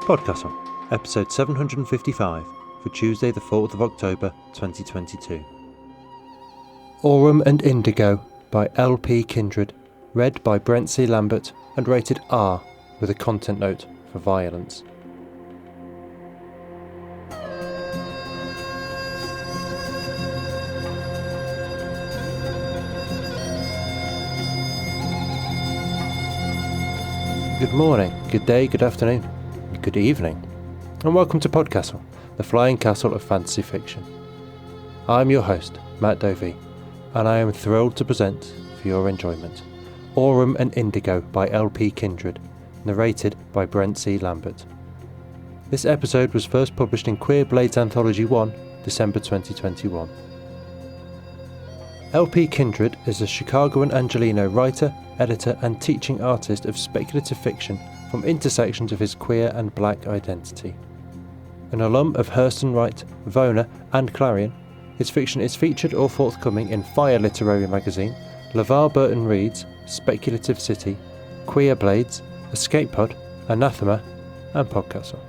PodCastle, episode 755 for Tuesday the 4th of October 2022. Aurum and Indigo by L.P. Kindred, read by Brent C. Lambert and rated R with a content note for violence. Good morning, good day, good afternoon, good evening, and welcome to PodCastle, the flying castle of fantasy fiction. I'm your host, Matt Dovey, and I am thrilled to present, for your enjoyment, Aurum and Indigo by L.P. Kindred, narrated by Brent C. Lambert. This episode was first published in Queer Blades Anthology 1, December 2021. L.P. Kindred is a Chicagoan Angelino writer, editor and teaching artist of speculative fiction from intersections of his queer and black identity. An alum of Hurston Wright, Vona and Clarion, his fiction is featured or forthcoming in Fire Literary Magazine, LeVar Burton Reads, Speculative City, Queer Blades, Escape Pod, Anathema and PodCastle.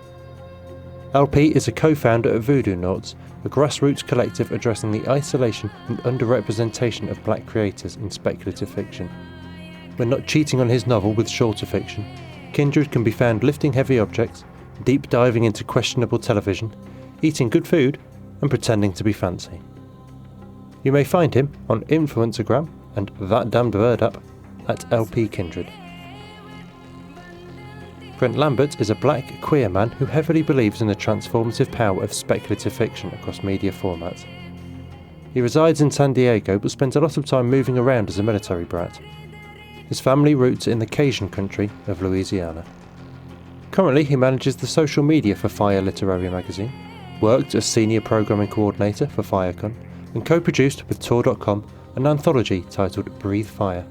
LP is a co-founder of Voodoo Noughts, a grassroots collective addressing the isolation and underrepresentation of black creators in speculative fiction. When not cheating on his novel with shorter fiction, Kindred can be found lifting heavy objects, deep diving into questionable television, eating good food, and pretending to be fancy. You may find him on Influencergram and That Damned Bird Up at LP Kindred. Brent Lambert is a black queer man who heavily believes in the transformative power of speculative fiction across media formats. He resides in San Diego but spends a lot of time moving around as a military brat. His family roots in the Cajun country of Louisiana. Currently he manages the social media for Fire Literary Magazine, worked as senior programming coordinator for FireCon, and co-produced with Tor.com an anthology titled Breathe Fire.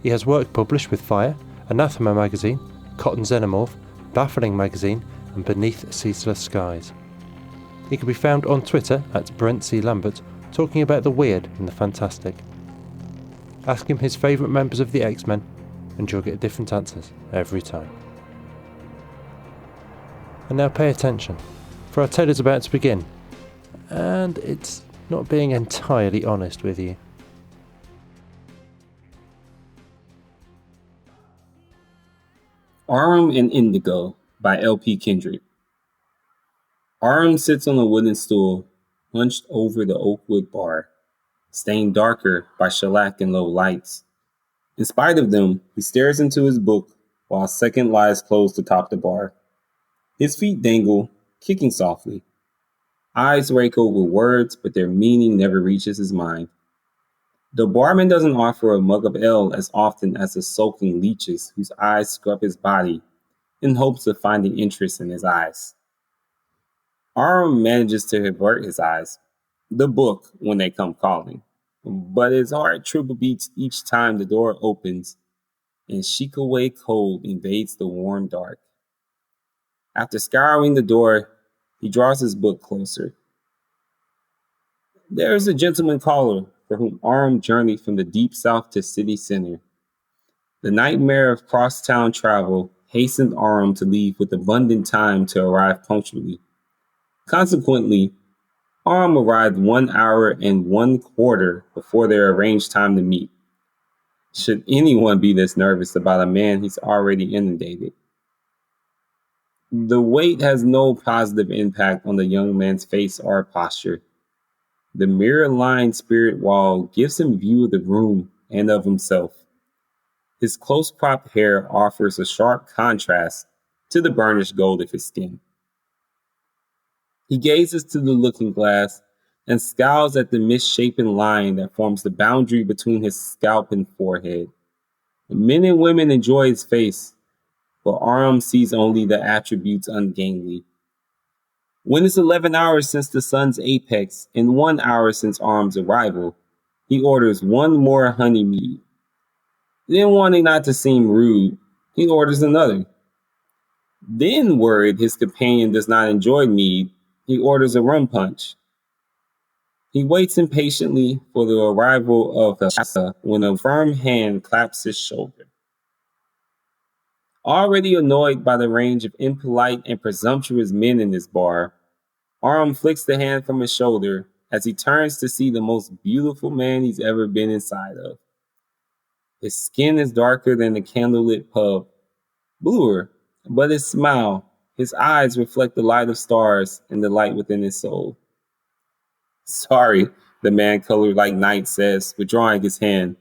He has work published with Fire, Anathema Magazine, Cotton Xenomorph, Baffling Magazine and Beneath Ceaseless Skies. He can be found on Twitter at Brent C. Lambert talking about the weird and the fantastic. Ask him his favourite members of the X-Men and you'll get different answers every time. And now pay attention, for our tale is about to begin, and it's not being entirely honest with you. Aurum and Indigo by L.P. Kindred. Aurum sits on a wooden stool, hunched over the oak wood bar, stained darker by shellac and low lights. In spite of them, he stares into his book while a second lies closed atop the bar. His feet dangle, kicking softly. Eyes rake over words, but their meaning never reaches his mind. The barman doesn't offer a mug of ale as often as the sulking leeches whose eyes scrub his body in hopes of finding interest in his eyes. Aurum manages to avert his eyes, the book when they come calling, but his heart triple beats each time the door opens and Shikaway cold invades the warm dark. After scouring the door, he draws his book closer. There is a gentleman caller for whom Aurum journeyed from the deep south to city center. The nightmare of cross-town travel hastened Aurum to leave with abundant time to arrive punctually. Consequently, Aurum arrived 1 hour and 1/4 before their arranged time to meet. Should anyone be this nervous about a man he's already inundated? The wait has no positive impact on the young man's face or posture. The mirror-lined spirit wall gives him view of the room and of himself. His close-cropped hair offers a sharp contrast to the burnished gold of his skin. He gazes to the looking glass and scowls at the misshapen line that forms the boundary between his scalp and forehead. Men and women enjoy his face, but Aurum sees only the attributes ungainly. When it's 11 hours since the sun's apex and 1 hour since Aurum's arrival, he orders one more honey mead. Then, wanting not to seem rude, he orders another. Then, worried his companion does not enjoy mead, he orders a rum punch. He waits impatiently for the arrival of the shasta when a firm hand claps his shoulder. Already annoyed by the range of impolite and presumptuous men in this bar, Aurum flicks the hand from his shoulder as he turns to see the most beautiful man he's ever been inside of. His skin is darker than the candlelit pub, bluer, but his smile, his eyes reflect the light of stars and the light within his soul. Sorry, the man colored like night says, withdrawing his hand.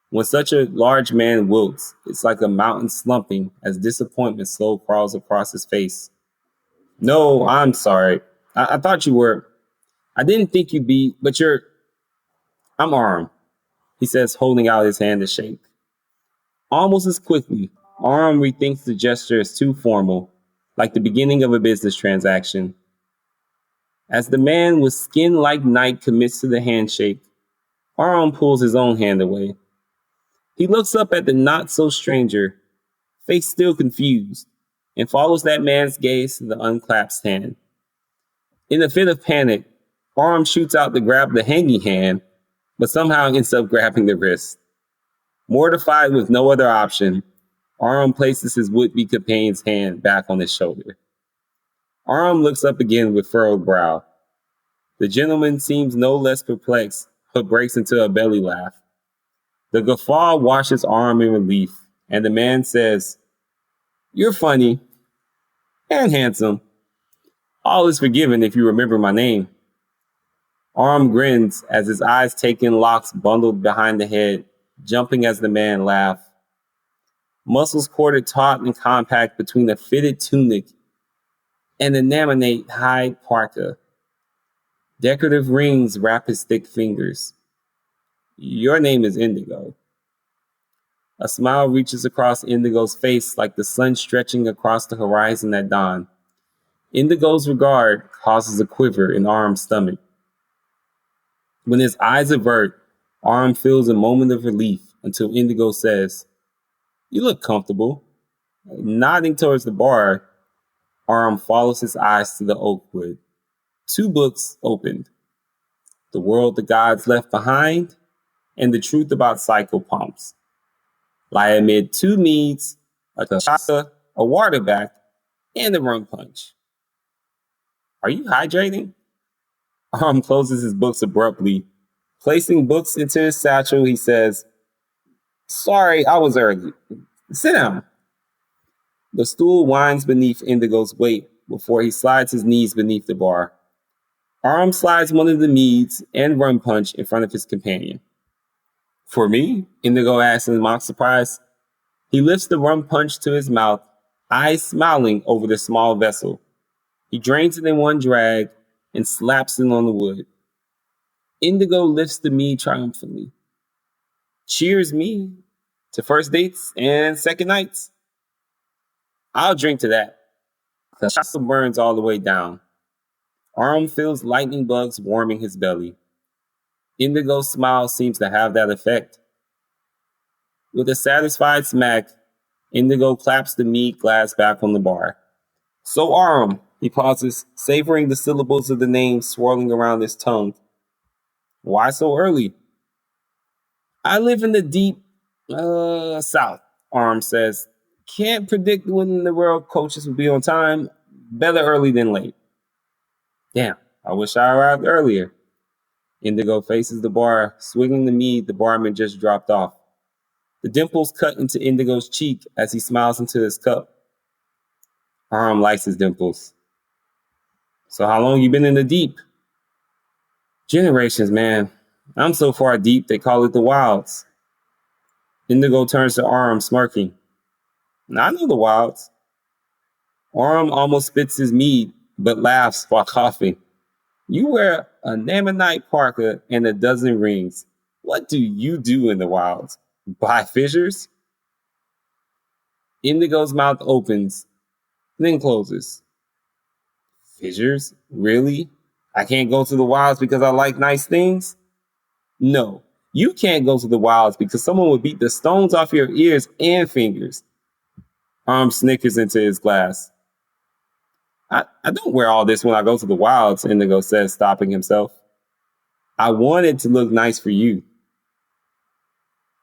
When such a large man wilts, it's like a mountain slumping as disappointment slow crawls across his face. No, I'm sorry. I thought you were. I didn't think you'd be, but you're. I'm Aurum, he says, holding out his hand to shake. Almost as quickly, Aurum rethinks the gesture as too formal, like the beginning of a business transaction. As the man with skin like night commits to the handshake, Aurum pulls his own hand away. He looks up at the not-so-stranger, face still confused, and follows that man's gaze to the unclasped hand. In a fit of panic, Aurum shoots out to grab the hanging hand, but somehow ends up grabbing the wrist. Mortified with no other option, Aurum places his would-be companion's hand back on his shoulder. Aurum looks up again with furrowed brow. The gentleman seems no less perplexed, but breaks into a belly laugh. The guffaw washes Aurum in relief, and the man says, "You're funny and handsome. All is forgiven if you remember my name." Aurum grins as his eyes take in locks bundled behind the head, jumping as the man laughs. Muscles corded taut and compact between a fitted tunic and an emanate hide parka. Decorative rings wrap his thick fingers. "Your name is Indigo." A smile reaches across Indigo's face like the sun stretching across the horizon at dawn. Indigo's regard causes a quiver in Aurum's stomach. When his eyes avert, Aurum feels a moment of relief until Indigo says, "You look comfortable." Nodding towards the bar, Aurum follows his eyes to the oak wood. 2 books opened. The World the Gods Left Behind and The Truth About Psychopomps lie amid 2 meads, a cachaça, a waterback, and a rum punch. "Are you hydrating?" Aurum closes his books abruptly. Placing books into his satchel, he says, "Sorry, I was early. Sit down." The stool whines beneath Indigo's weight before he slides his knees beneath the bar. Aurum slides one of the meads and rum punch in front of his companion. "For me?" Indigo asks in mock surprise. He lifts the rum punch to his mouth, eyes smiling over the small vessel. He drains it in one drag and slaps it on the wood. Indigo lifts the mead triumphantly. "Cheers me to first dates and second nights." "I'll drink to that." The shot burns all the way down. Aurum feels lightning bugs warming his belly. Indigo's smile seems to have that effect. With a satisfied smack, Indigo claps the mead glass back on the bar. "So Aurum," he pauses, savoring the syllables of the name swirling around his tongue. "Why so early?" "I live in the deep South," Aurum says. "Can't predict when the rail coaches will be on time. Better early than late." "Damn, I wish I arrived earlier." Indigo faces the bar, swinging the mead the barman just dropped off. The dimples cut into Indigo's cheek as he smiles into his cup. Aurum likes his dimples. "So how long you been in the deep?" "Generations, man. I'm so far deep they call it the wilds." Indigo turns to Aurum, smirking. "I know the wilds." Aurum almost spits his mead, but laughs while coughing. "You wear a Namanite parka and a dozen rings. What do you do in the wilds? Buy fissures?" Indigo's mouth opens, then closes. "Fissures? Really? I can't go to the wilds because I like nice things?" "No, you can't go to the wilds because someone would beat the stones off your ears and fingers." Aurum snickers into his glass. I don't wear all this when I go to the wilds," Indigo says, stopping himself. "I want it to look nice for you."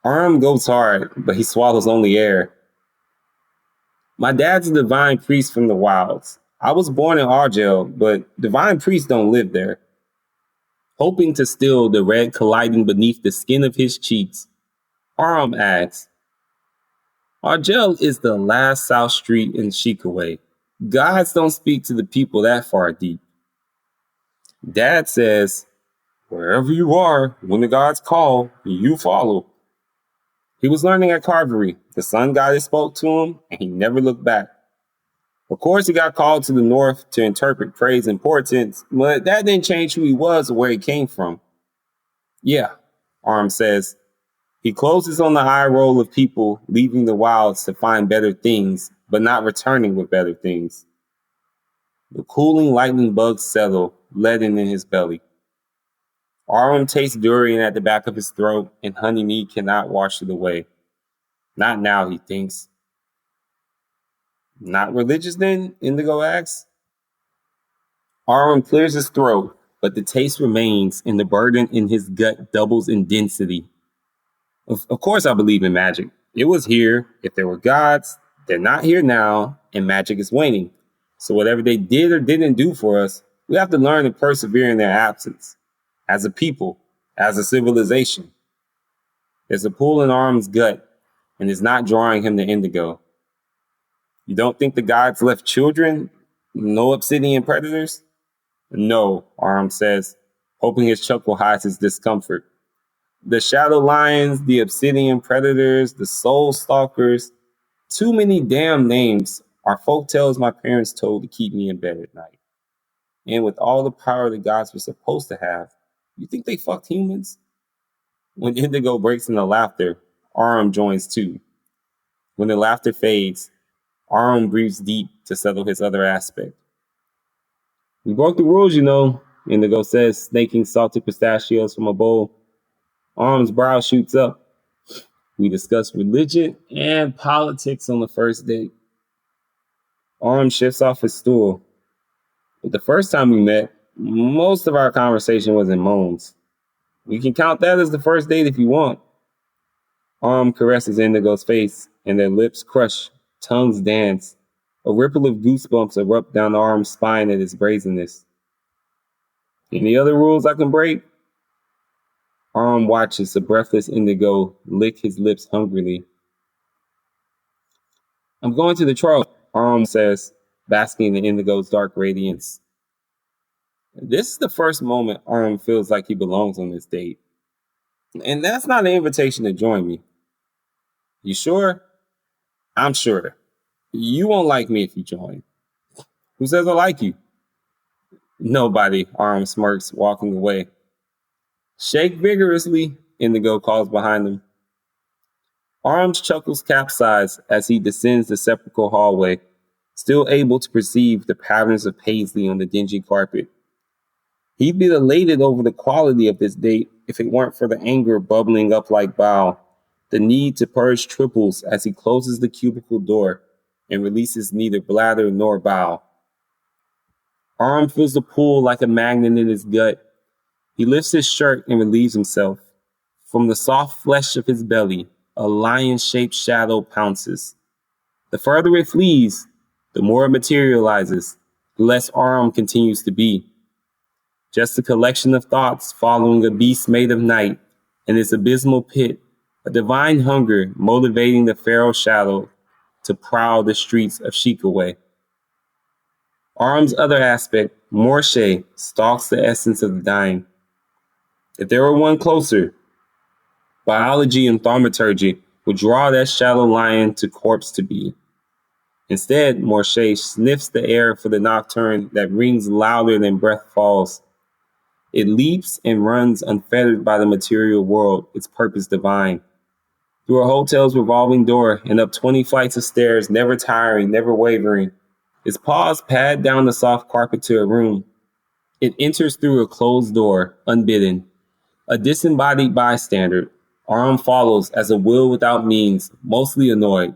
Aurum goes hard, but he swallows only air. My dad's a divine priest from the wilds. I was born in Argel, but divine priests don't live there. Hoping to still the red colliding beneath the skin of his cheeks, Aurum asks, Argel is the last South Street in Shikaway. Gods don't speak to the people that far deep. Dad says, wherever you are, when the gods call, you follow. He was learning at Carvery. The sun goddess spoke to him, and he never looked back. Of course, he got called to the north to interpret praise and portents, but that didn't change who he was or where he came from. Yeah, Aurum says. He closes on the eye roll of people leaving the wilds to find better things, but not returning with better things. The cooling lightning bugs settle, leaden in his belly. Aurum tastes durian at the back of his throat, and honeymead cannot wash it away. Not now, he thinks. Not religious then? Indigo asks. Aurum clears his throat, but the taste remains, and the burden in his gut doubles in density. Of course I believe in magic. It was here. If there were gods, they're not here now, and magic is waning. So whatever they did or didn't do for us, we have to learn to persevere in their absence. As a people, as a civilization. There's a pull in Aurum's gut, and it's not drawing him to Indigo. You don't think the gods left children? No obsidian predators? No, Aurum says, hoping his chuckle hides his discomfort. The shadow lions, the obsidian predators, the soul stalkers, too many damn names are folktales my parents told to keep me in bed at night. And with all the power the gods were supposed to have, you think they fucked humans? When Indigo breaks into laughter, Aurum joins too. When the laughter fades, Aurum breathes deep to settle his other aspect. We broke the rules, you know, Indigo says, snaking salted pistachios from a bowl. Aurum's brow shoots up. We discuss religion and politics on the first date. Aurum shifts off his stool. But the first time we met, most of our conversation was in moans. We can count that as the first date if you want. Aurum caresses Indigo's face, and their lips crush, tongues dance. A ripple of goosebumps erupt down Aurum's spine at his brazenness. Any other rules I can break? Aurum watches the breathless Indigo lick his lips hungrily. I'm going to the trough, Aurum says, basking in Indigo's dark radiance. This is the first moment Aurum feels like he belongs on this date. And that's not an invitation to join me. You sure? I'm sure. You won't like me if you join. Who says I like you? Nobody, Aurum smirks, walking away. Shake vigorously, Indigo calls behind him. Aurum's chuckles capsize as he descends the sepulchral hallway, still able to perceive the patterns of paisley on the dingy carpet. He'd be elated over the quality of this date if it weren't for the anger bubbling up like bile, the need to purge triples as he closes the cubicle door and releases neither bladder nor bowel. Aurum feels the pull like a magnet in his gut. He lifts his shirt and relieves himself. From the soft flesh of his belly, a lion-shaped shadow pounces. The further it flees, the more it materializes, the less Aurum continues to be. Just a collection of thoughts following a beast made of night in its abysmal pit, a divine hunger motivating the feral shadow to prowl the streets of Shikaway. Aurum's other aspect, Morche, stalks the essence of the dying. If there were one closer, biology and thaumaturgy would draw that shadow lion to corpse to be. Instead, Morche sniffs the air for the nocturne that rings louder than breath falls. It leaps and runs unfettered by the material world, its purpose divine. Through a hotel's revolving door and up 20 flights of stairs, never tiring, never wavering. Its paws pad down the soft carpet to a room. It enters through a closed door, unbidden. A disembodied bystander, Aurum follows as a will without means, mostly annoyed.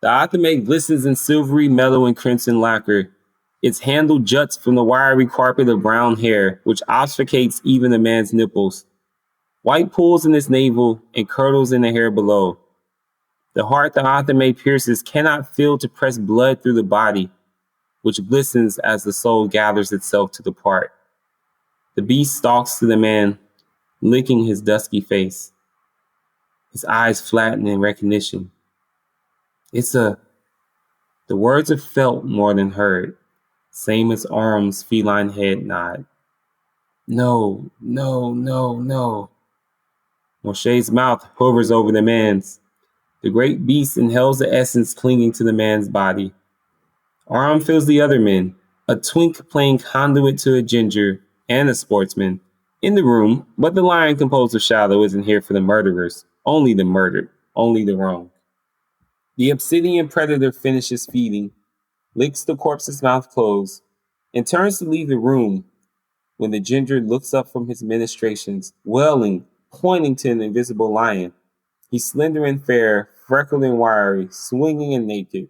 The Athame glistens in silvery metal and crimson lacquer. Its handle juts from the wiry carpet of brown hair, which obfuscates even a man's nipples. White pools in its navel and curdles in the hair below. The heart the author may pierces cannot fail to press blood through the body, which glistens as the soul gathers itself to depart. The beast stalks to the man, licking his dusky face, his eyes flatten in recognition. The words are felt more than heard, same as Aurum's feline head nod. No, no, no, no. Moshe's mouth hovers over the man's. The great beast inhales the essence clinging to the man's body. Aurum fills the other men, a twink playing conduit to a ginger and a sportsman in the room, but the lion composed of shadow isn't here for the murderers, only the murdered, only the wrong. The obsidian predator finishes feeding, licks the corpse's mouth closed, and turns to leave the room when the ginger looks up from his ministrations, wailing, pointing to an invisible lion. He's slender and fair, freckled and wiry, swinging and naked.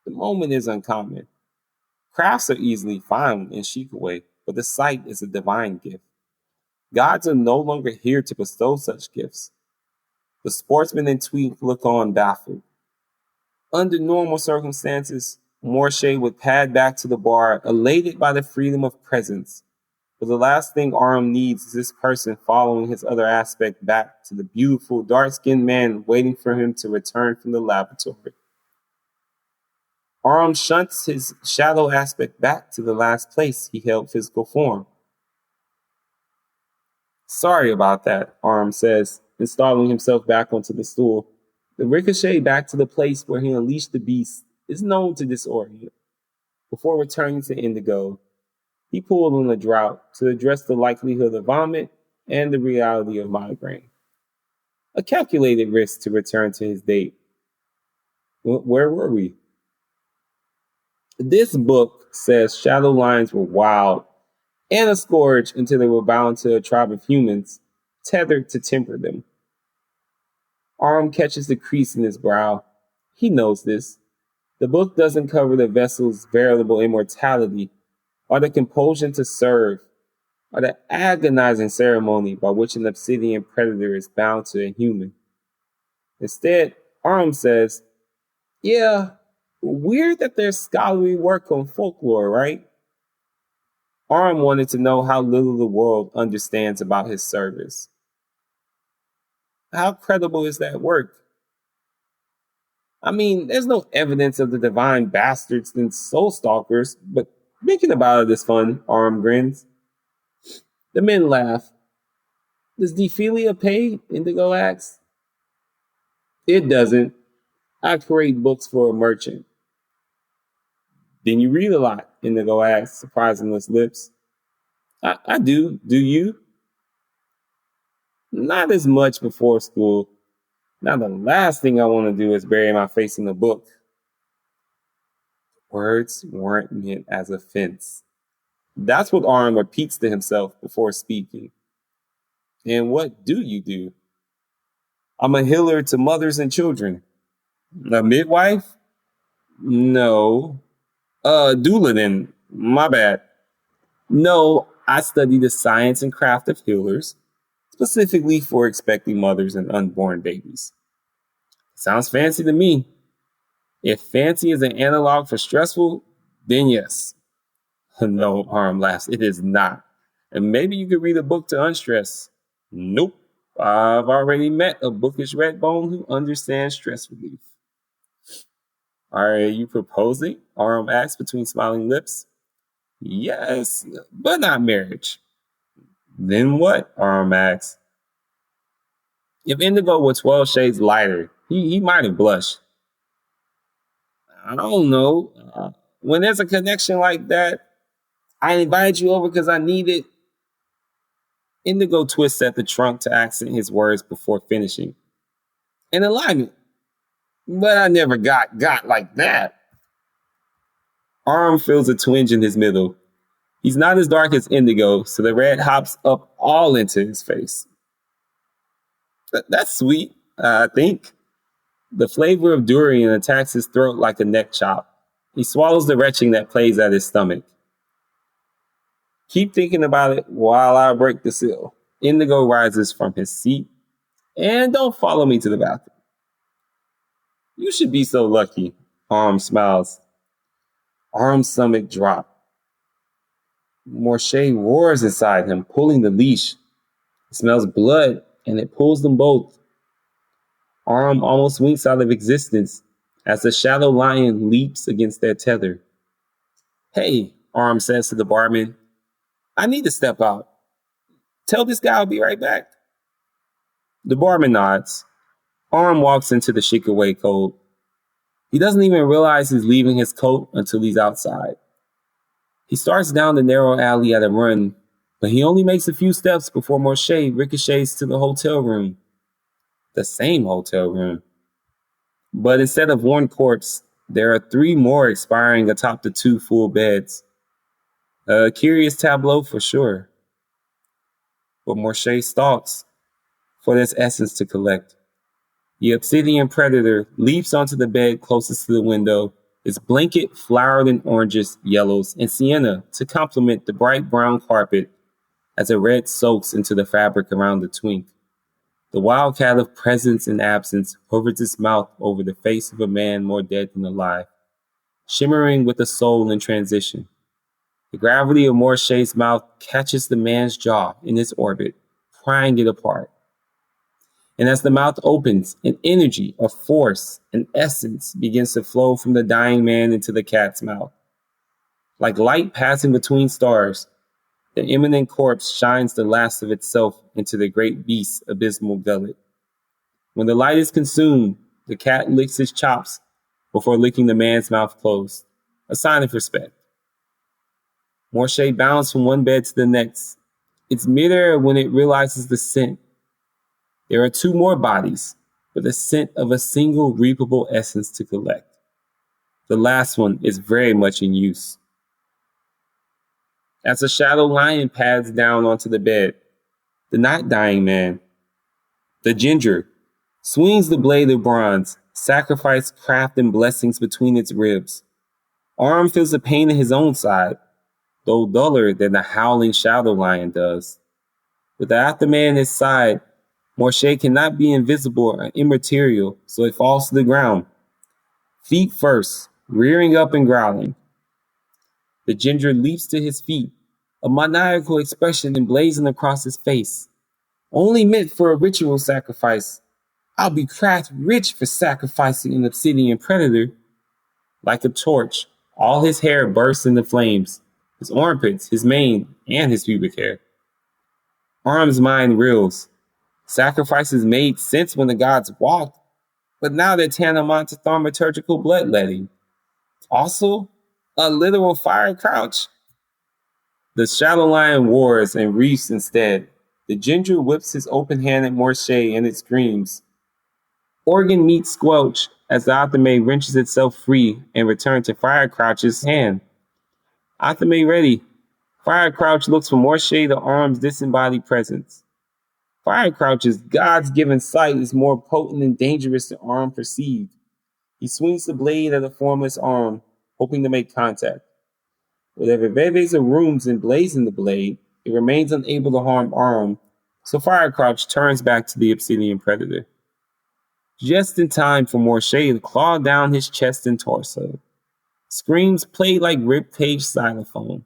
The moment is uncommon. Crafts are easily found in Shikaway, but the sight is a divine gift. Gods are no longer here to bestow such gifts. The sportsman and twink look on baffled. Under normal circumstances, Morshay would pad back to the bar, elated by the freedom of presence. But the last thing Aurum needs is this person following his other aspect back to the beautiful, dark-skinned man waiting for him to return from the laboratory. Aurum shunts his shadow aspect back to the last place he held physical form. Sorry about that, Aurum says, installing himself back onto the stool. The ricochet back to the place where he unleashed the beast is known to disorient. Before returning to Indigo, he pulled on the drought to address the likelihood of vomit and the reality of migraine. A calculated risk to return to his date. Where were we? This book says shadow lions were wild and a scourge until they were bound to a tribe of humans, tethered to temper them. Aurum catches the crease in his brow. He knows this. The book doesn't cover the vessel's veritable immortality, or the compulsion to serve, or the agonizing ceremony by which an obsidian predator is bound to a human. Instead, Aurum says, yeah, weird that there's scholarly work on folklore, right? Aurum wanted to know how little the world understands about his service. How credible is that work? I mean, there's no evidence of the divine bastards and soul stalkers, but thinking about it is fun, Aurum grins. The men laugh. Does Dephilia pay? Indigo asks. It doesn't. I create books for a merchant. Then you read a lot, Indigo asks, surprising his lips. I do. Do you? Not as much before school. Now the last thing I want to do is bury my face in a book. Words weren't meant as offense. That's what Aurum repeats to himself before speaking. And what do you do? I'm a healer to mothers and children. A midwife? No. Doula then. My bad. No, I study the science and craft of healers, specifically for expecting mothers and unborn babies. Sounds fancy to me. If fancy is an analog for stressful, then yes. No, Aurum laughs. It is not. And maybe you could read a book to unstress. Nope. I've already met a bookish redbone who understands stress relief. Are you proposing? Aurum asks between smiling lips. Yes, but not marriage. Then what? Aurum asks. If Indigo were 12 shades lighter, he might have blushed. I don't know. When there's a connection like that, I invited you over because I need it. Indigo twists at the trunk to accent his words before finishing. An alignment. But I never got like that. Aurum feels a twinge in his middle. He's not as dark as Indigo, so the red hops up all into his face. That's sweet, I think. The flavor of durian attacks his throat like a neck chop. He swallows the retching that plays at his stomach. Keep thinking about it while I break the seal. Indigo rises from his seat. And don't follow me to the bathroom. You should be so lucky. Aurum smiles. Aurum's stomach drops. Morche roars inside him, pulling the leash. It smells blood, and it pulls them both. Aurum almost winks out of existence as the shadow lion leaps against their tether. Hey, Aurum says to the barman, I need to step out. Tell this guy I'll be right back. The barman nods. Aurum walks into the Shikaway cold. He doesn't even realize he's leaving his coat until he's outside. He starts down the narrow alley at a run, but he only makes a few steps before Morche ricochets to the hotel room. The same hotel room. But instead of one corpse, there are 3 more expiring atop the 2 full beds. A curious tableau for sure. But Morche stalks for this essence to collect. The obsidian predator leaps onto the bed closest to the window, its blanket flowered in oranges, yellows, and sienna to complement the bright brown carpet as a red soaks into the fabric around the twink. The wildcat of presence and absence hovers its mouth over the face of a man more dead than alive, shimmering with a soul in transition. The gravity of Morche's mouth catches the man's jaw in its orbit, prying it apart. And as the mouth opens, an energy, a force, an essence begins to flow from the dying man into the cat's mouth. Like light passing between stars, the imminent corpse shines the last of itself into the great beast's abysmal gullet. When the light is consumed, the cat licks his chops before licking the man's mouth closed, a sign of respect. Morche bounds from one bed to the next. It's midair when it realizes the scent. There are 2 more bodies, but the scent of a single reapable essence to collect. The last one is very much in use. As the shadow lion pads down onto the bed, the not dying man, the ginger, swings the blade of bronze, sacrifice, craft, and blessings between its ribs. Aurum feels the pain in his own side, though duller than the howling shadow lion does. With the afterman at his side, Morche cannot be invisible or immaterial, so it falls to the ground. Feet first, rearing up and growling. The ginger leaps to his feet, a maniacal expression emblazoned across his face. Only meant for a ritual sacrifice. I'll be craft rich for sacrificing an obsidian predator. Like a torch, all his hair bursts into flames, his armpits, his mane, and his pubic hair. Aurum's mind reels. Sacrifices made sense when the gods walked, but now they're tantamount to thaumaturgical bloodletting. Also, a literal fire crouch. The shadow lion roars and reefs instead. The ginger whips his open hand at Morche and it screams. Organ meat squelch as the Athame wrenches itself free and returns to Fire Crouch's hand. Athame ready. Fire Crouch looks for Morche to Aurum's disembodied presence. Fire Crouch's God's given sight is more potent and dangerous than Aurum perceived. He swings the blade at a formless arm, hoping to make contact. Whatever Veves or rooms emblazon the blade, it remains unable to harm Aurum, so Fire Crouch turns back to the obsidian predator. Just in time for Morche to claw down his chest and torso. Screams play like ribcage xylophone.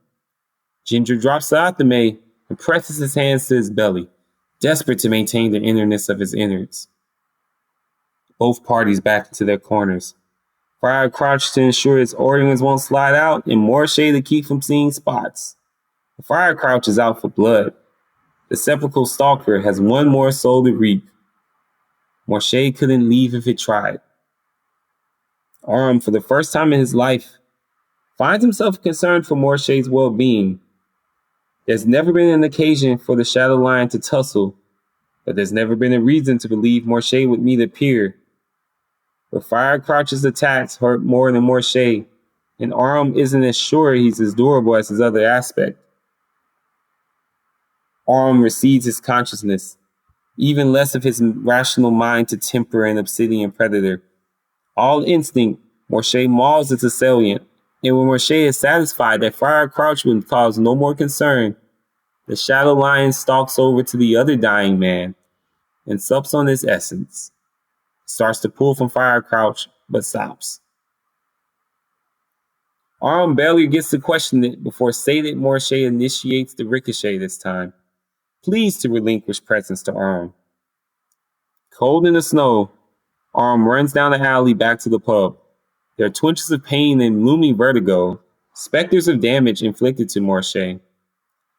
Ginger drops the Athame and presses his hands to his belly, desperate to maintain the innerness of his innards. Both parties back into their corners. Fire Crouch to ensure his organs won't slide out, and Morche to keep from seeing spots. The Fire Crouch is out for blood. The sepulchral stalker has one more soul to reap. Morche couldn't leave if it tried. Aurum, for the first time in his life, finds himself concerned for Morche's well-being. There's never been an occasion for the Shadow Lion to tussle, but there's never been a reason to believe Morche would meet a peer. But Fire Crouch's attacks hurt more than Morche, and Aurum isn't as sure he's as durable as his other aspect. Aurum recedes his consciousness, even less of his rational mind to temper an obsidian predator. All instinct, Morche mauls its assailant, and when Morche is satisfied that Fire Crouch would cause no more concern, the Shadow Lion stalks over to the other dying man and sups on his essence. Starts to pull from Fire Crouch, but stops. Aurum barely gets to question it before sated Morche initiates the ricochet this time, pleased to relinquish presence to Aurum. Cold in the snow, Aurum runs down the alley back to the pub. There are twinges of pain and looming vertigo, specters of damage inflicted to Morche.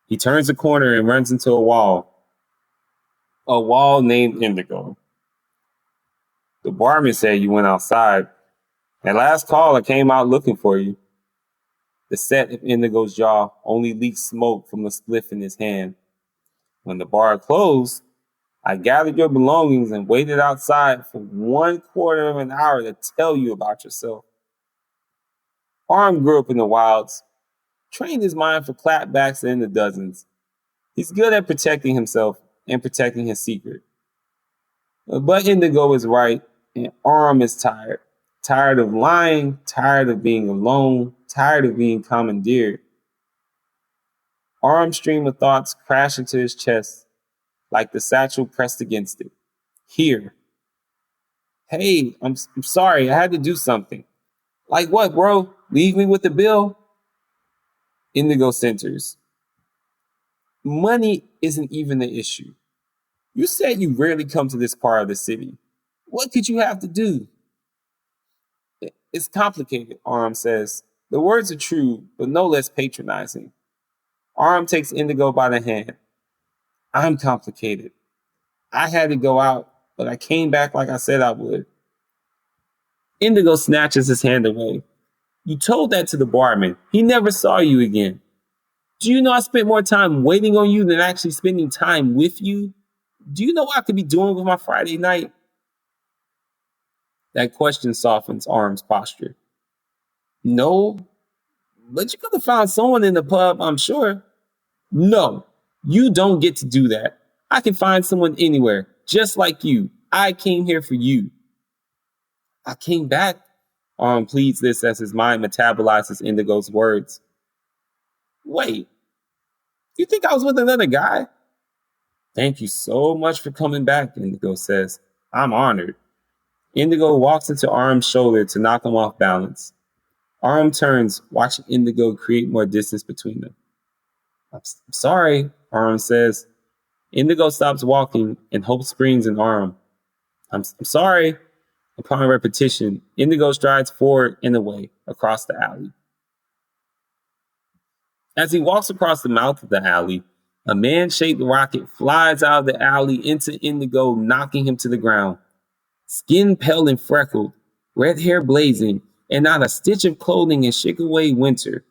He turns the corner and runs into a wall named Indigo. The barman said you went outside. At last call, I came out looking for you. The set of Indigo's jaw only leaked smoke from the spliff in his hand. When the bar closed, I gathered your belongings and waited outside for 1/4 of an hour to tell you about yourself. Aurum grew up in the wilds, trained his mind for clapbacks in the dozens. He's good at protecting himself and protecting his secret. But Indigo is right, and Aurum is tired. Tired of lying, tired of being alone, tired of being commandeered. Aurum's stream of thoughts crash into his chest like the satchel pressed against it. Here. Hey, I'm sorry, I had to do something. Like what, bro? Leave me with the bill? Indigo centers. Money isn't even the issue. You said you rarely come to this part of the city. What could you have to do? It's complicated, Aurum says. The words are true, but no less patronizing. Aurum takes Indigo by the hand. I'm complicated. I had to go out, but I came back like I said I would. Indigo snatches his hand away. You told that to the barman. He never saw you again. Do you know I spent more time waiting on you than actually spending time with you? Do you know what I could be doing with my Friday night? That question softens Aurum's posture. No, but you could have found someone in the pub, I'm sure. No, you don't get to do that. I can find someone anywhere, just like you. I came here for you. I came back. Aurum pleads this as his mind metabolizes Indigo's words. Wait, you think I was with another guy? Thank you so much for coming back, Indigo says. I'm honored. Indigo walks into Aurum's shoulder to knock him off balance. Aurum turns, watching Indigo create more distance between them. I'm sorry, Aurum says. Indigo stops walking and hope springs in Aurum. I'm sorry. Upon repetition, Indigo strides forward and away across the alley. As he walks across the mouth of the alley, a man-shaped rocket flies out of the alley into Indigo, knocking him to the ground. Skin pale and freckled, red hair blazing, and not a stitch of clothing in shake-away winter.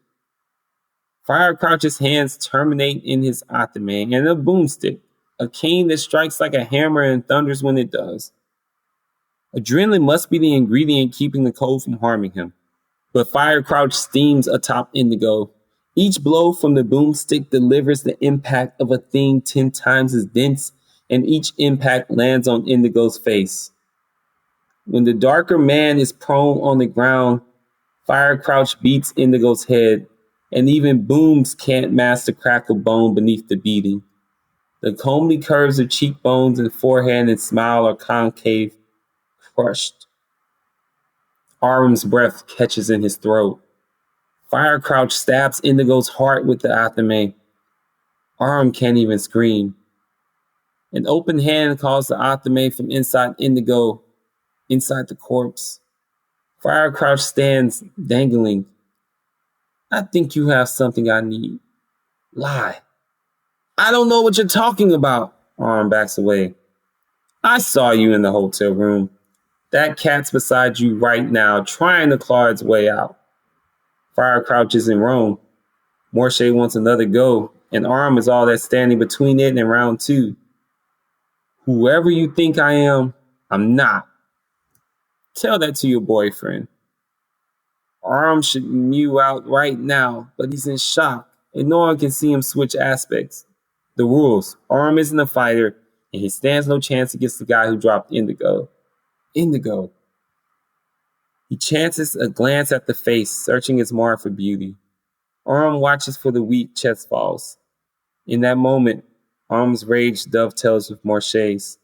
Firecrouch's hands terminate in his atame and a boomstick, a cane that strikes like a hammer and thunders when it does. Adrenaline must be the ingredient keeping the cold from harming him, but Firecrouch steams atop Indigo. Each blow from the boomstick delivers the impact of a thing 10 times as dense, and each impact lands on Indigo's face. When the darker man is prone on the ground, Firecrouch beats Indigo's head, and even booms can't mask the crack of bone beneath the beating. The comely curves of cheekbones and forehead and smile are concave, crushed. Aurum's breath catches in his throat. Firecrouch stabs Indigo's heart with the atame. Aurum can't even scream. An open hand calls the atame from inside Indigo, inside the corpse. Firecrouch stands dangling. I think you have something I need. Lie. I don't know what you're talking about. Aurum backs away. I saw you in the hotel room. That cat's beside you right now, trying to claw its way out. Firecrouch is in Rome. Morche wants another go, and Aurum is all that's standing between it and round 2. Whoever you think I am, I'm not. Tell that to your boyfriend. Aurum should mew out right now, but he's in shock, and no one can see him switch aspects. The rules. Aurum isn't a fighter, and he stands no chance against the guy who dropped Indigo. Indigo. He chances a glance at the face, searching its mark for beauty. Aurum watches for the weak chest falls. In that moment, Aurum's rage dovetails with Morche's.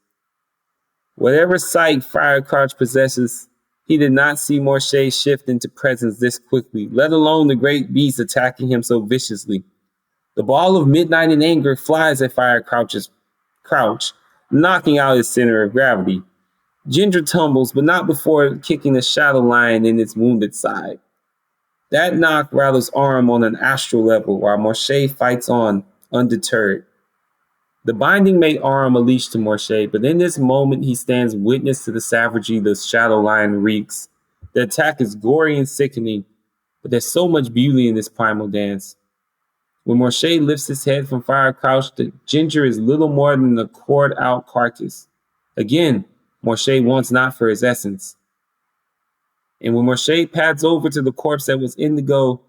Whatever sight Firecrouch possesses, He did not see Morshé shift into presence this quickly, let alone the great beast attacking him so viciously. The ball of midnight and anger flies at Firecrouch's crouch, knocking out his center of gravity. Ginger tumbles, but not before kicking the shadow lion in its wounded side. That knock rattles Aurum on an astral level, while Morshé fights on, undeterred. The binding made Aurum a leash to Morshé, but in this moment he stands witness to the savagery the shadow lion wreaks. The attack is gory and sickening, but there's so much beauty in this primal dance. When Morshé lifts his head from Firecrouch, the Ginger is little more than a cored-out carcass. Again, Morshé wants not for his essence. And when Morshé pads over to the corpse that was Indigo,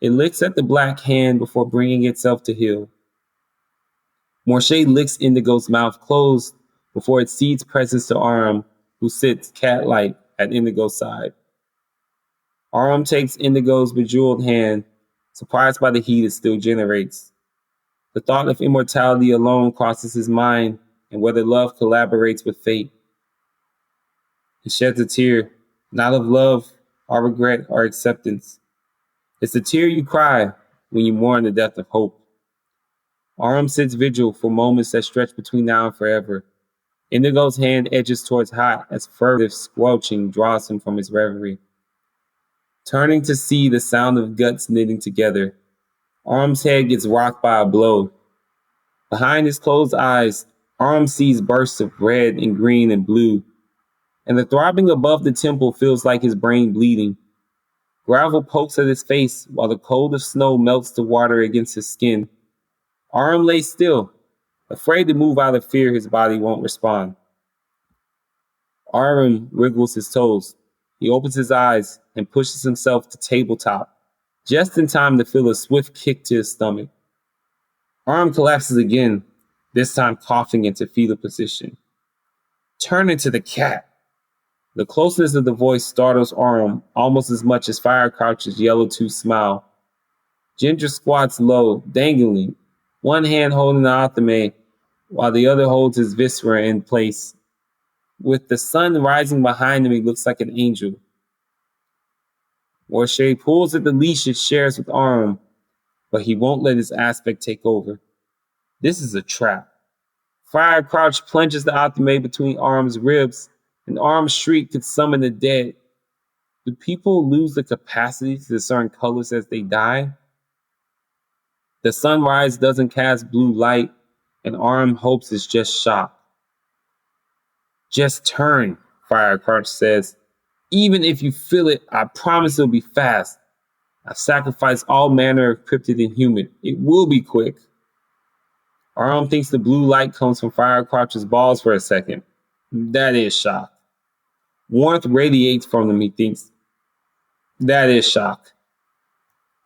it licks at the black hand before bringing itself to heel. Morshé licks Indigo's mouth closed before it cedes presence to Aurum, who sits cat-like at Indigo's side. Aurum takes Indigo's bejeweled hand, surprised by the heat it still generates. The thought of immortality alone crosses his mind, and whether love collaborates with fate. He sheds a tear, not of love, or regret, or acceptance. It's the tear you cry when you mourn the death of hope. Aurum sits vigil for moments that stretch between now and forever. Indigo's hand edges towards Hot as furtive squelching draws him from his reverie. Turning to see the sound of guts knitting together, Aurum's head gets rocked by a blow. Behind his closed eyes, Aurum sees bursts of red and green and blue, and the throbbing above the temple feels like his brain bleeding. Gravel pokes at his face while the cold of snow melts the water against his skin. Aurum lays still, afraid to move out of fear his body won't respond. Aurum wriggles his toes. He opens his eyes and pushes himself to tabletop, just in time to feel a swift kick to his stomach. Aurum collapses again, this time coughing into fetal position. Turn into the cat. The closeness of the voice startles Aurum almost as much as Firecrouch's yellow-toothed smile. Ginger squats low, dangling, one hand holding the Athame, while the other holds his viscera in place. With the sun rising behind him, he looks like an angel. Morshé pulls at the leash it shares with Aurum, but he won't let his aspect take over. This is a trap. Firecrouch plunges the Athame between Aurum's ribs, and Aurum's shriek could summon the dead. Do people lose the capacity to discern colors as they die? The sunrise doesn't cast blue light, and Aurum hopes it's just shock. Just turn, Firecrouch says. Even if you feel it, I promise it'll be fast. I've sacrificed all manner of cryptid and human. It will be quick. Aurum thinks the blue light comes from Firecrouch's balls for a second. That is shock. Warmth radiates from them, he thinks. That is shock.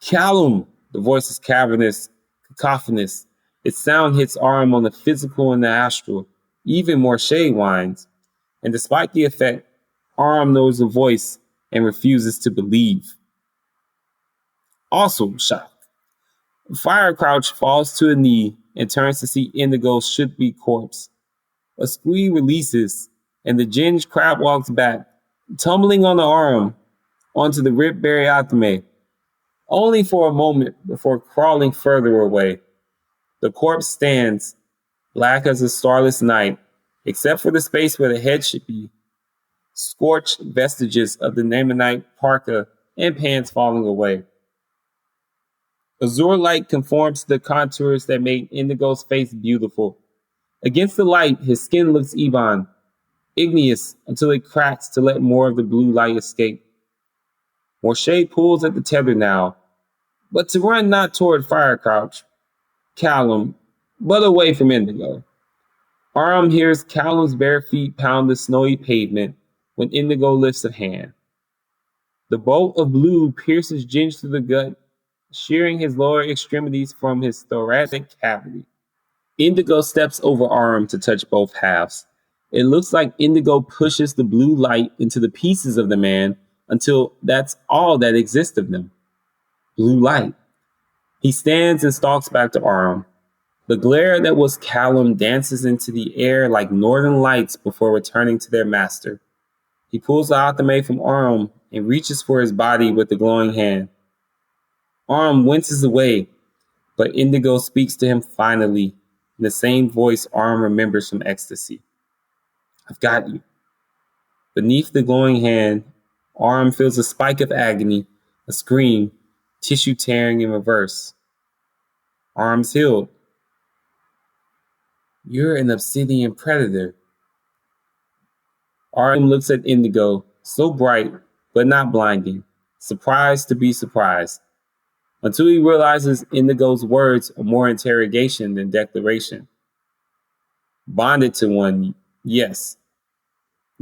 Callum! The voice is cavernous, cacophonous. Its sound hits Aurum on the physical and the astral. Even Morshé whines. And despite the effect, Aurum knows the voice and refuses to believe. Also shocked, Firecrouch falls to a knee and turns to see Indigo's should-be corpse. A squeak releases, and the Ginge crab walks back, tumbling on the Aurum onto the ripberry Athame, only for a moment before crawling further away. The corpse stands, black as a starless night, except for the space where the head should be. Scorched vestiges of the Namanite parka and pants falling away. Azure light conforms to the contours that made Indigo's face beautiful. Against the light, his skin looks ebon, igneous until it cracks to let more of the blue light escape. Morshé pulls at the tether now, but to run not toward Firecrouch, Callum, but away from Indigo. Aurum hears Callum's bare feet pound the snowy pavement when Indigo lifts a hand. The bolt of blue pierces Ginge through the gut, shearing his lower extremities from his thoracic cavity. Indigo steps over Aurum to touch both halves. It looks like Indigo pushes the blue light into the pieces of the man until that's all that exists of them. Blue light. He stands and stalks back to Aurum. The glare that was Callum dances into the air like northern lights before returning to their master. He pulls the Athame from Aurum and reaches for his body with the glowing hand. Aurum winces away, but Indigo speaks to him finally in the same voice Aurum remembers from ecstasy. I've got you. Beneath the glowing hand, Aurum feels a spike of agony, a scream, tissue tearing in reverse. Aurum's healed. You're an obsidian predator. Aurum looks at Indigo, so bright, but not blinding, surprised to be surprised, until he realizes Indigo's words are more interrogation than declaration. Bonded to one, yes.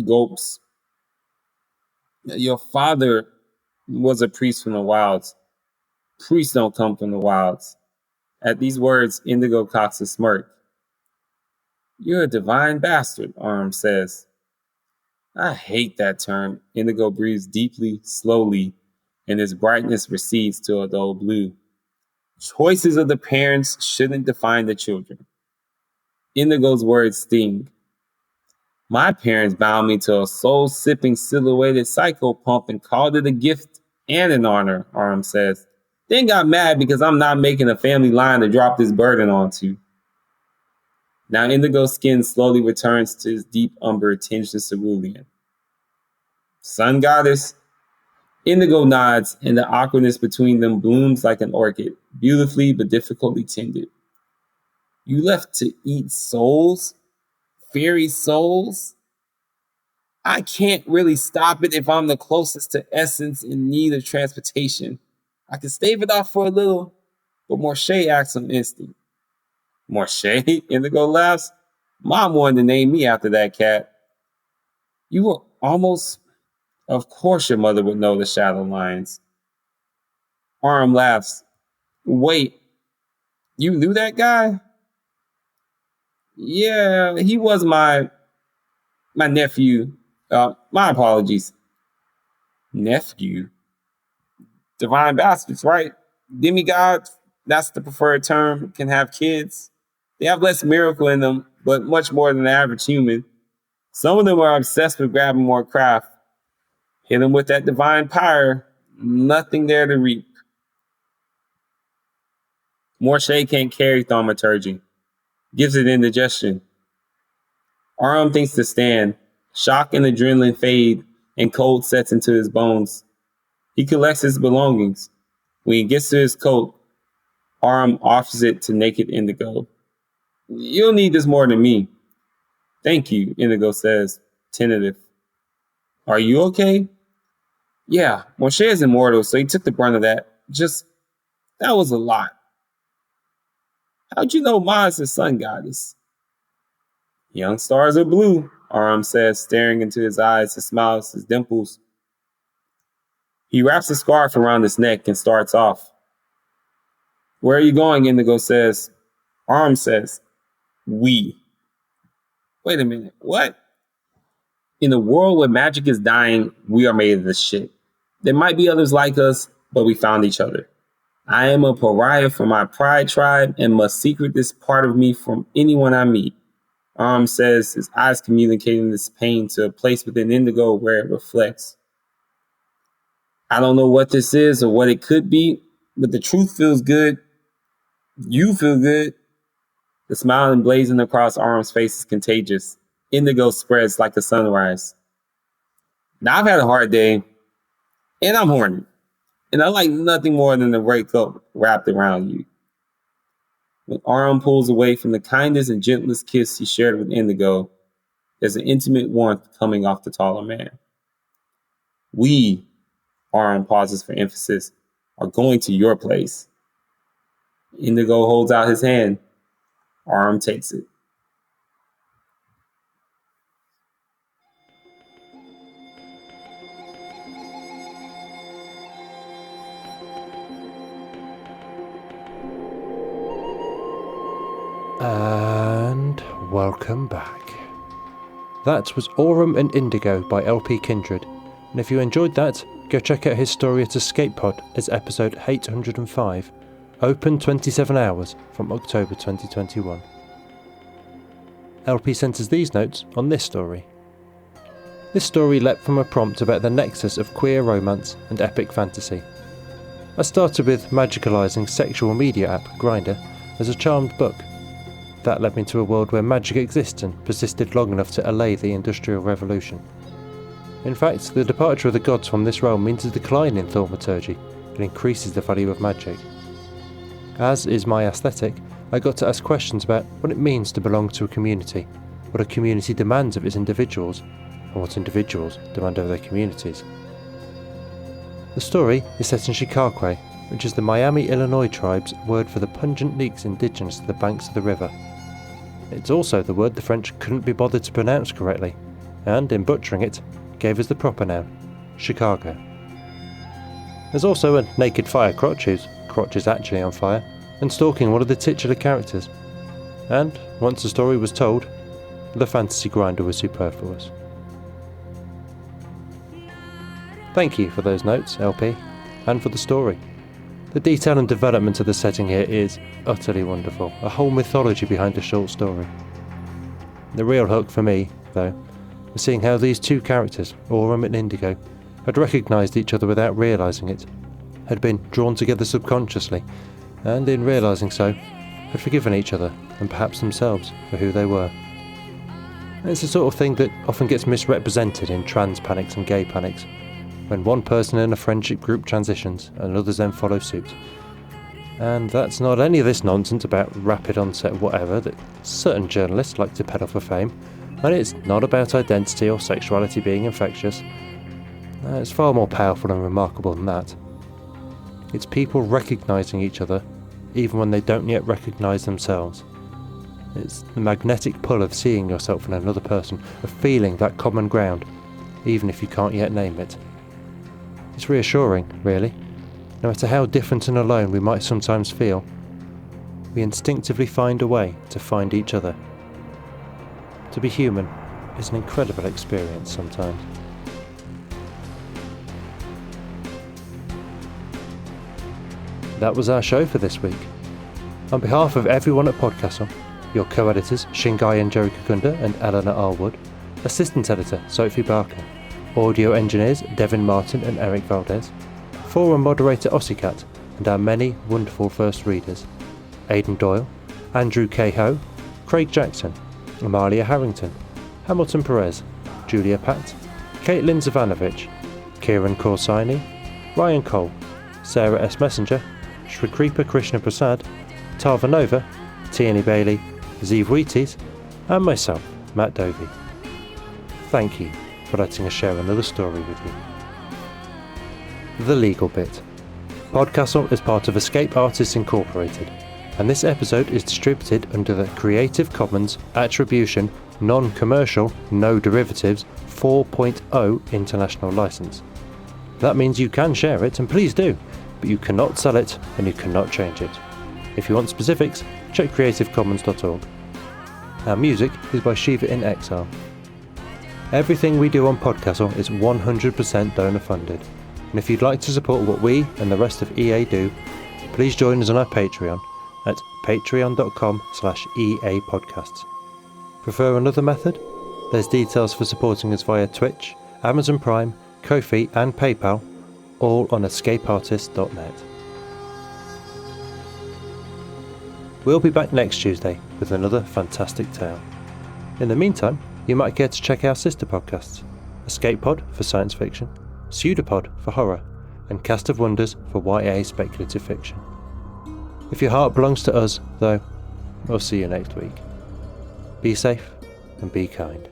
Gulps. Your father was a priest from the wilds. Priests don't come from the wilds. At these words, Indigo cocks a smirk. You're a divine bastard, Aurum says. I hate that term. Indigo breathes deeply, slowly, and his brightness recedes to a dull blue. Choices of the parents shouldn't define the children. Indigo's words sting. My parents bound me to a soul-sipping silhouetted psycho pump and called it a gift and an honor, Aurum says. Then got mad because I'm not making a family line to drop this burden onto. Now Indigo's skin slowly returns to his deep umber tinged with cerulean. Sun goddess? Indigo nods, and the awkwardness between them blooms like an orchid, beautifully but difficultly tended. You left to eat souls? Fairy souls? I can't really stop it if I'm the closest to essence in need of transportation. I can stave it off for a little, but Morche acts on instinct. Morche? Indigo laughs. Mom wanted to name me after that cat. You were almost... Of course your mother would know the shadow lines. Aurum laughs. Wait, you knew that guy? Yeah, he was my nephew. My apologies. Nephew? Divine bastards, right? Demigods, that's the preferred term, can have kids. They have less miracle in them, but much more than the average human. Some of them are obsessed with grabbing more craft. Hit them with that divine power, nothing there to reap. Morche can't carry thaumaturgy. Gives it indigestion. Aurum thinks to stand. Shock and adrenaline fade, and cold sets into his bones. He collects his belongings. When he gets to his coat, Aurum offers it to naked Indigo. You'll need this more than me. Thank you, Indigo says, tentative. Are you okay? Yeah, Moshe is immortal, so he took the brunt of that. That was a lot. How'd you know Ma is the sun goddess? Young stars are blue, Aurum says, staring into his eyes, his smiles, his dimples. He wraps a scarf around his neck and starts off. Where are you going, Indigo says. Aurum says, we. Wait a minute, what? In a world where magic is dying, we are made of this shit. There might be others like us, but we found each other. I am a pariah for my pride tribe and must secret this part of me from anyone I meet. Aurum says, his eyes communicating this pain to a place within Indigo where it reflects. I don't know what this is or what it could be, but the truth feels good. You feel good. The smile emblazoned across Aurum's face is contagious. Indigo spreads like the sunrise. Now I've had a hard day, and I'm horny, and I like nothing more than the right coat wrapped around you. When Aurum pulls away from the kindest and gentlest kiss he shared with Indigo, there's an intimate warmth coming off the taller man. We, Aurum pauses for emphasis, are going to your place. Indigo holds out his hand. Aurum takes it. And welcome back. That was Aurum and Indigo by LP Kindred, and if you enjoyed that, go check out his story at Escape Pod as episode 805, open 27 hours from October 2021. LP centres these notes on this story. This story leapt from a prompt about the nexus of queer romance and epic fantasy. I started with magicalising sexual media app Grindr as a charmed book. That led me to a world where magic exists and persisted long enough to allay the Industrial Revolution. In fact, the departure of the gods from this realm means a decline in thaumaturgy and increases the value of magic. As is my aesthetic, I got to ask questions about what it means to belong to a community, what a community demands of its individuals, and what individuals demand of their communities. The story is set in Chicago, which is the Miami, Illinois tribe's word for the pungent leeks indigenous to the banks of the river. It's also the word the French couldn't be bothered to pronounce correctly, and in butchering it, gave us the proper noun, Chicago. There's also a naked fire crotch whose crotch is actually on fire, and stalking one of the titular characters. And, once the story was told, the fantasy grinder was superfluous. Thank you for those notes, LP, and for the story. The detail and development of the setting here is utterly wonderful, a whole mythology behind a short story. The real hook for me, though, was seeing how these two characters, Aurum and Indigo, had recognised each other without realising it, had been drawn together subconsciously, and in realising so, had forgiven each other and perhaps themselves for who they were. It's the sort of thing that often gets misrepresented in trans panics and gay panics, when one person in a friendship group transitions and others then follow suit. And that's not any of this nonsense about rapid onset whatever that certain journalists like to peddle for fame, and it's not about identity or sexuality being infectious. It's far more powerful and remarkable than that. It's people recognising each other even when they don't yet recognise themselves. It's the magnetic pull of seeing yourself in another person, of feeling that common ground, even if you can't yet name it. It's reassuring, really. No matter how different and alone we might sometimes feel, we instinctively find a way to find each other. To be human is an incredible experience sometimes. That was our show for this week. On behalf of everyone at PodCastle, your co-editors Shingai and Jerry Kakunda and Eleanor R. Wood, assistant editor Sophie Barker, audio engineers Devin Martin and Eric Valdes, forum moderator Ossicat, and our many wonderful first readers, Aidan Doyle, Andrew K. Ho, Craig Jackson, Amalia Harrington, Hamilton Perez, Julia Patt, Caitlin Zavanovich, Kieran Corsini, Ryan Cole, Sarah S. Messenger, Shrikripa Krishna Prasad, Tava Nova, Tierney Bailey, Zeev Wheaties, and myself, Matt Dovey. Thank you for letting us share another story with you. The Legal Bit. PodCastle is part of Escape Artists Incorporated, and this episode is distributed under the Creative Commons Attribution Non-Commercial No Derivatives 4.0 International License. That means you can share it, and please do, but you cannot sell it and you cannot change it. If you want specifics, check creativecommons.org. Our music is by Shiva in Exile. Everything we do on PodCastle is 100% donor funded, and if you'd like to support what we and the rest of EA do, please join us on our Patreon at patreon.com/EA Podcasts. Prefer another method? There's details for supporting us via Twitch, Amazon Prime, Ko-fi and PayPal, all on escapeartist.net. We'll be back next Tuesday with another fantastic tale. In the meantime, you might care to check our sister podcasts, Escape Pod for science fiction, Pseudopod for horror, and Cast of Wonders for YA speculative fiction. If your heart belongs to us, though, we'll see you next week. Be safe and be kind.